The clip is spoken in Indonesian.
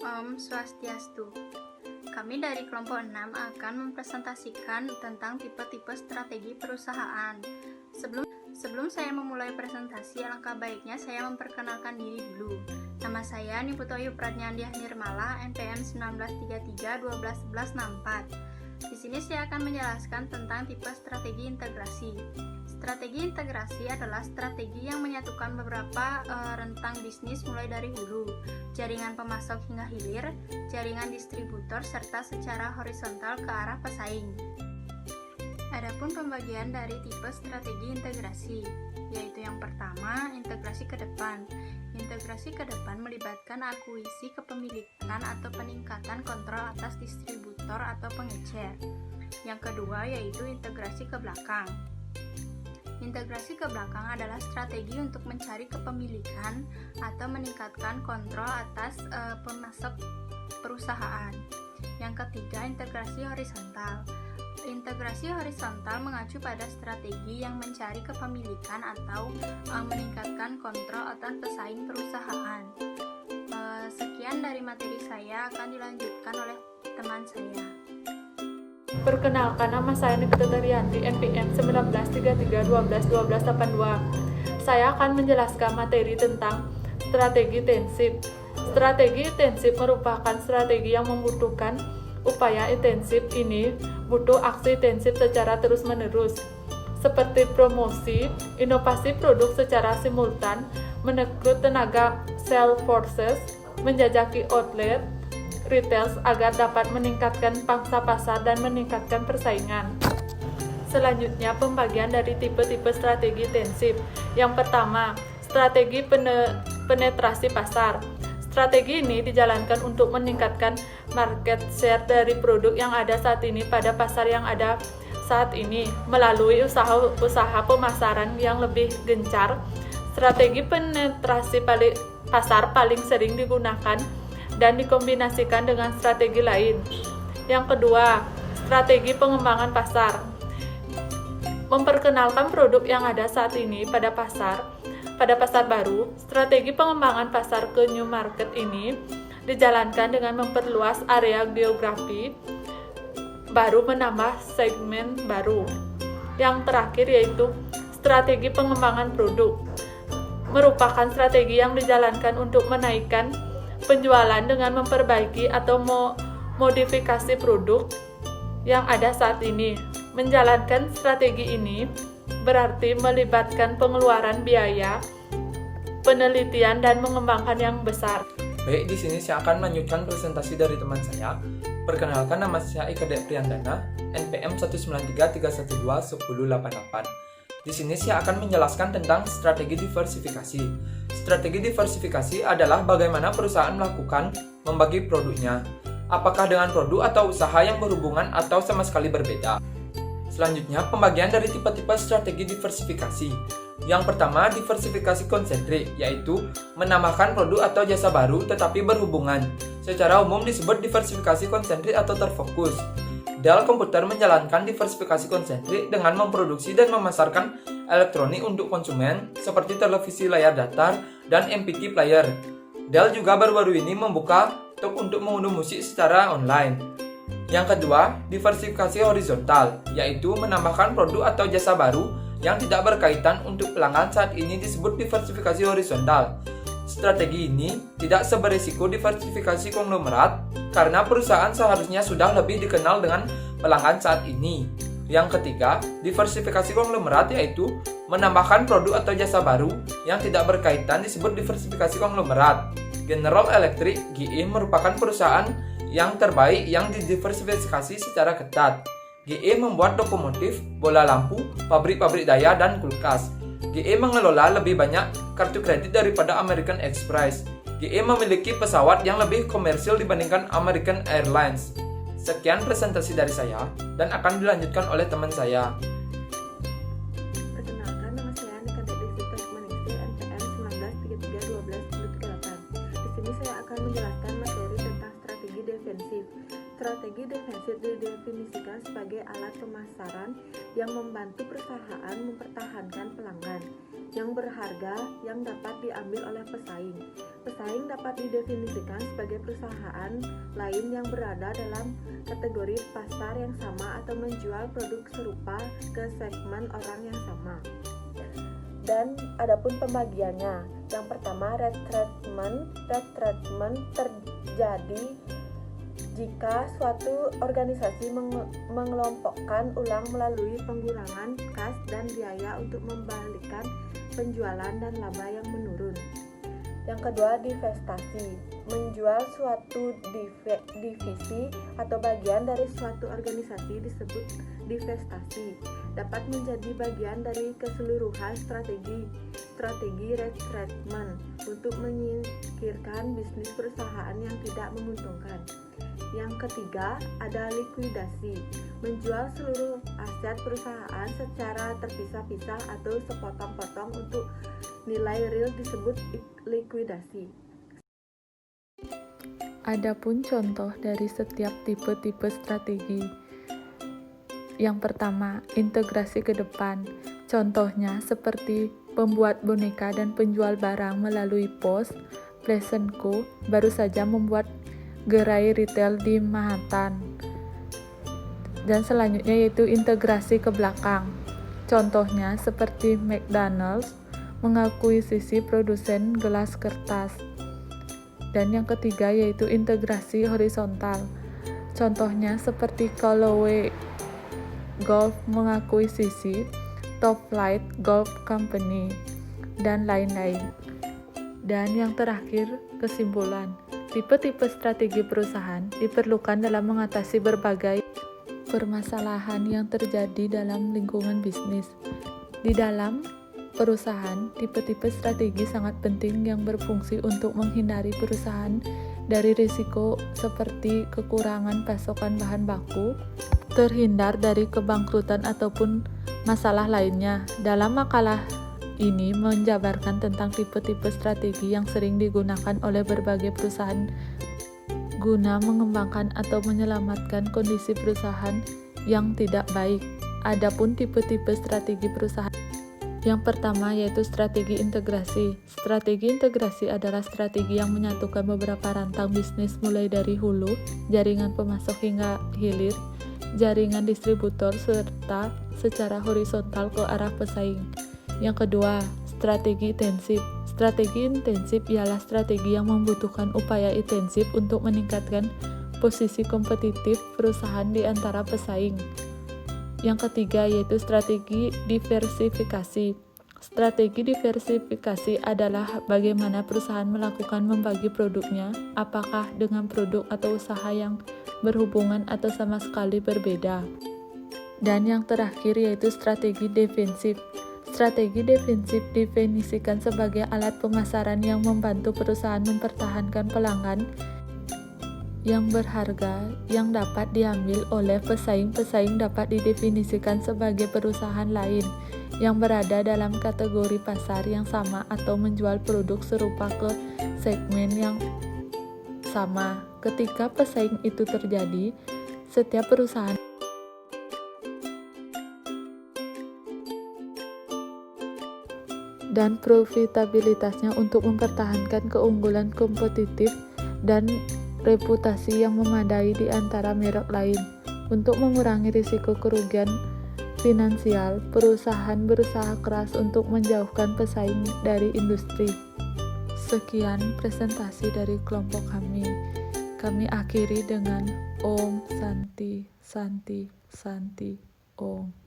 Om Swastiastu. Kami dari kelompok 6 akan mempresentasikan tentang tipe-tipe strategi perusahaan. Sebelum saya memulai presentasi, alangkah baiknya saya memperkenalkan diri dulu. Nama saya Niputo Ayu Pratnyandiah Nirmala, NPM 1933121164. Di sini saya akan menjelaskan tentang tipe strategi integrasi. Strategi integrasi adalah strategi yang menyatukan beberapa rentang bisnis mulai dari hulu, jaringan pemasok hingga hilir, jaringan distributor, serta secara horizontal ke arah pesaing. Adapun pembagian dari tipe strategi integrasi, yaitu yang pertama, integrasi ke depan. Integrasi ke depan melibatkan akuisisi kepemilikan atau peningkatan kontrol atas distributor atau pengecer. Yang kedua yaitu integrasi ke belakang. Integrasi ke belakang adalah strategi untuk mencari kepemilikan atau meningkatkan kontrol atas pemasok perusahaan. Yang ketiga, integrasi horizontal. Integrasi horizontal mengacu pada strategi yang mencari kepemilikan atau meningkatkan kontrol atas pesaing perusahaan. Sekian dari materi saya, akan dilanjutkan oleh teman saya. Perkenalkan, nama saya Niputo Daryanti, NPM 1933121282. Saya akan menjelaskan materi tentang strategi intensif. Strategi intensif merupakan strategi yang membutuhkan upaya intensif. Ini butuh aksi intensif secara terus-menerus, seperti promosi, inovasi produk secara simultan, merekrut tenaga sales forces, menjajaki outlet, retail agar dapat meningkatkan pangsa pasar dan meningkatkan persaingan. Selanjutnya, pembagian dari tipe-tipe strategi intensif. Yang pertama, strategi penetrasi pasar. Strategi ini dijalankan untuk meningkatkan market share dari produk yang ada saat ini pada pasar yang ada saat ini melalui usaha pemasaran yang lebih gencar. Strategi penetrasi pasar paling sering digunakan dan dikombinasikan dengan strategi lain. Yang kedua, strategi pengembangan pasar. Memperkenalkan produk yang ada saat ini pada pasar baru. Strategi pengembangan pasar ke new market ini dijalankan dengan memperluas area geografi baru, menambah segmen baru. Yang terakhir yaitu strategi pengembangan produk. Merupakan strategi yang dijalankan untuk menaikkan penjualan dengan memperbaiki atau modifikasi produk yang ada saat ini. Menjalankan strategi ini berarti melibatkan pengeluaran biaya, penelitian, dan mengembangkan yang besar. Baik, di sini saya akan melanjutkan presentasi dari teman saya. Perkenalkan, nama saya Ika Dek Priyandana, NPM 19331121088. Di sini saya akan menjelaskan tentang strategi diversifikasi. Strategi diversifikasi adalah bagaimana perusahaan melakukan membagi produknya, apakah dengan produk atau usaha yang berhubungan atau sama sekali berbeda. Selanjutnya, pembagian dari tipe-tipe strategi diversifikasi. Yang pertama, diversifikasi konsentrik, yaitu menambahkan produk atau jasa baru tetapi berhubungan. Secara umum disebut diversifikasi konsentrik atau terfokus. Dell Computer menjalankan diversifikasi konsentrik dengan memproduksi dan memasarkan elektronik untuk konsumen seperti televisi layar datar dan MP3 player. Dell juga baru-baru ini membuka toko untuk mengunduh musik secara online. Yang kedua, diversifikasi horizontal, yaitu menambahkan produk atau jasa baru yang tidak berkaitan untuk pelanggan saat ini disebut diversifikasi horizontal. Strategi ini tidak seberisiko diversifikasi konglomerat karena perusahaan seharusnya sudah lebih dikenal dengan pelanggan saat ini. Yang ketiga, diversifikasi konglomerat yaitu menambahkan produk atau jasa baru yang tidak berkaitan disebut diversifikasi konglomerat. General Electric (GE) merupakan perusahaan yang terbaik yang didiversifikasi secara ketat. GE membuat lokomotif, bola lampu, pabrik-pabrik daya, dan kulkas. GE mengelola lebih banyak kartu kredit daripada American Express. GE memiliki pesawat yang lebih komersil dibandingkan American Airlines. Sekian presentasi dari saya dan akan dilanjutkan oleh teman saya. Perkenalkan, nama saya Nika Dek Tekmaningsi, NPM 1933121038. Di sini saya akan menjelaskan materi tentang strategi defensif. Strategi defensif tensit didefinisikan sebagai alat pemasaran yang membantu perusahaan mempertahankan pelanggan yang berharga yang dapat diambil oleh pesaing. Pesaing dapat didefinisikan sebagai perusahaan lain yang berada dalam kategori pasar yang sama atau menjual produk serupa ke segmen orang yang sama. Dan adapun pembagiannya, yang pertama retrenchment terjadi jika suatu organisasi mengelompokkan ulang melalui pengurangan kas dan biaya untuk membalikkan penjualan dan laba yang menurun. Yang kedua, divestasi, menjual suatu divisi atau bagian dari suatu organisasi disebut divestasi, dapat menjadi bagian dari keseluruhan strategi retrenchment untuk menyingkirkan bisnis perusahaan yang tidak menguntungkan. Yang ketiga, ada likuidasi, menjual seluruh aset perusahaan secara terpisah-pisah atau sepotong-potong untuk nilai real disebut likuidasi. Adapun contoh dari setiap tipe-tipe strategi. Yang pertama, integrasi ke depan. Contohnya seperti pembuat boneka dan penjual barang melalui POS, Pleasant Co. baru saja membuat gerai retail di Manhattan. Dan selanjutnya yaitu integrasi ke belakang. Contohnya seperti McDonald's mengakuisisi produsen gelas kertas. Dan yang ketiga yaitu integrasi horizontal. Contohnya seperti Callaway Golf mengakuisisi Top Flight Golf Company dan lain-lain. Dan yang terakhir, kesimpulan. Tipe-tipe strategi perusahaan diperlukan dalam mengatasi berbagai permasalahan yang terjadi dalam lingkungan bisnis. Di dalam perusahaan, tipe-tipe strategi sangat penting yang berfungsi untuk menghindari perusahaan dari risiko seperti kekurangan pasokan bahan baku, terhindar dari kebangkrutan ataupun masalah lainnya. Dalam makalah ini menjabarkan tentang tipe-tipe strategi yang sering digunakan oleh berbagai perusahaan guna mengembangkan atau menyelamatkan kondisi perusahaan yang tidak baik. Adapun tipe-tipe strategi perusahaan. Yang pertama yaitu strategi integrasi. Strategi integrasi adalah strategi yang menyatukan beberapa rantang bisnis mulai dari hulu, jaringan pemasok hingga hilir, jaringan distributor serta secara horizontal ke arah pesaing. Yang kedua, strategi intensif. Strategi intensif ialah strategi yang membutuhkan upaya intensif untuk meningkatkan posisi kompetitif perusahaan di antara pesaing. Yang ketiga yaitu strategi diversifikasi. Strategi diversifikasi adalah bagaimana perusahaan melakukan membagi produknya, apakah dengan produk atau usaha yang berhubungan atau sama sekali berbeda. Dan yang terakhir yaitu strategi defensif. Strategi defensif didefinisikan sebagai alat pemasaran yang membantu perusahaan mempertahankan pelanggan yang berharga yang dapat diambil oleh pesaing. Pesaing dapat didefinisikan sebagai perusahaan lain yang berada dalam kategori pasar yang sama atau menjual produk serupa ke segmen yang sama. Ketika pesaing itu terjadi, setiap perusahaan dan profitabilitasnya untuk mempertahankan keunggulan kompetitif dan reputasi yang memadai di antara merek lain. Untuk mengurangi risiko kerugian finansial, perusahaan berusaha keras untuk menjauhkan pesaing dari industri. Sekian presentasi dari kelompok kami. Kami akhiri dengan Om Santi Santi Santi Om.